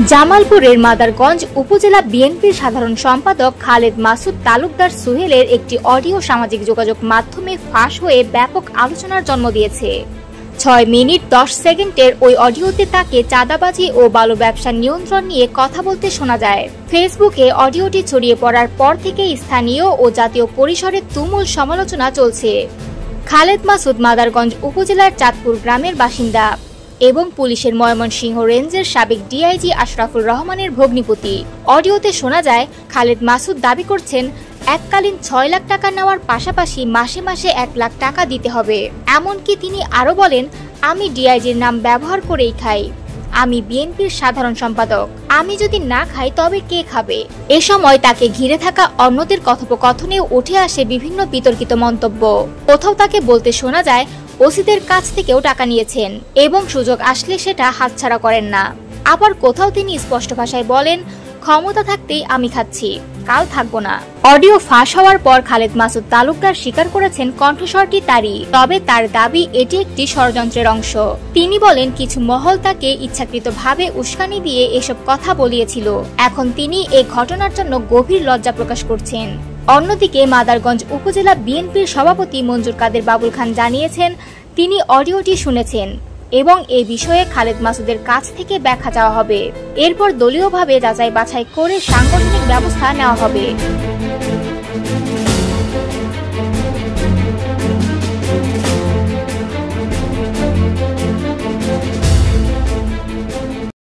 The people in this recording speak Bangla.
জামালপুরের মাদারগঞ্জ উপজেলা বিএনপির সাধারণ সম্পাদক খালেদ মাসুদ তালুকদার সোহেলের একটি অডিও সামাজিক যোগাযোগ মাধ্যমে ফাঁস হয়ে ব্যাপক আলোচনার জন্ম দিয়েছে। 6 মিনিট 10 সেকেন্ডের ওই অডিওতে তাকে চাঁদাবাজি ও বালু ব্যবসা নিয়ন্ত্রণ নিয়ে কথা বলতে শোনা যায়। ফেসবুকে অডিওটি ছড়িয়ে পড়ার পর থেকে স্থানীয় ও জাতীয় পরিসরে তুমুল সমালোচনা চলছে। খালেদ মাসুদ মাদারগঞ্জ উপজেলার চাঁদপুর গ্রামের বাসিন্দা এবং পুলিশের ময়মনসিংহ রেঞ্জের সাবেক ডিআইজি আশরাফুর রহমানের ভগ্নিপতি। অডিওতে শোনা যায় খালেদ মাসুদ দাবি করছেন এককালীন 6 লাখ টাকা নেওয়ার পাশাপাশি মাসে মাসে 1 লাখ টাকা দিতে হবে। এমনকি তিনি আরো বলেন, আমি ডিআইজির নাম ব্যবহার করেই খাই, আমি বিএনপির সাধারণ সম্পাদক, আমি যদি না খাই তবে কে খাবে। এ সময় তাকে ঘিরে থাকা অন্যদের কথোপকথনেও উঠে আসে বিভিন্ন বিতর্কিত মন্তব্য। কোথাও তাকে বলতে শোনা যায় ওসিদের কাছ থেকেও টাকা নিয়েছেন এবং সুযোগ আসলে সেটা হাতছাড়া করেন না। আবার কোথাও তিনি স্পষ্ট ভাষায় বলেন, ক্ষমতা থাকতেই আমি খাচ্ছি, কাল থাকবো না। অডিও ফাঁস হওয়ার পর খালেদ মাসুদ তালুকদার স্বীকার করেছেন কণ্ঠস্বরটি তারই, তবে তার দাবি এটি একটি ষড়যন্ত্রের অংশ। তিনি বলেন কিছু মহল তাকে ইচ্ছাকৃতভাবে উস্কানি দিয়ে এসব কথা বলিয়েছিল। এখন তিনি এই ঘটনার জন্য গভীর লজ্জা প্রকাশ করছেন। অন্যদিকে মাদারগঞ্জ উপজেলা বিএনপির সভাপতি মঞ্জুর কাদের বাবুল খান জানিয়েছেন তিনি অডিওটি শুনেছেন এবং এ বিষয়ে খালেদ মাসুদের কাছ থেকে ব্যাখ্যা চাওয়া হবে। এরপর দলীয়ভাবে যাচাই বাছাই করে সাংগঠনিক ব্যবস্থা নেওয়া হবে।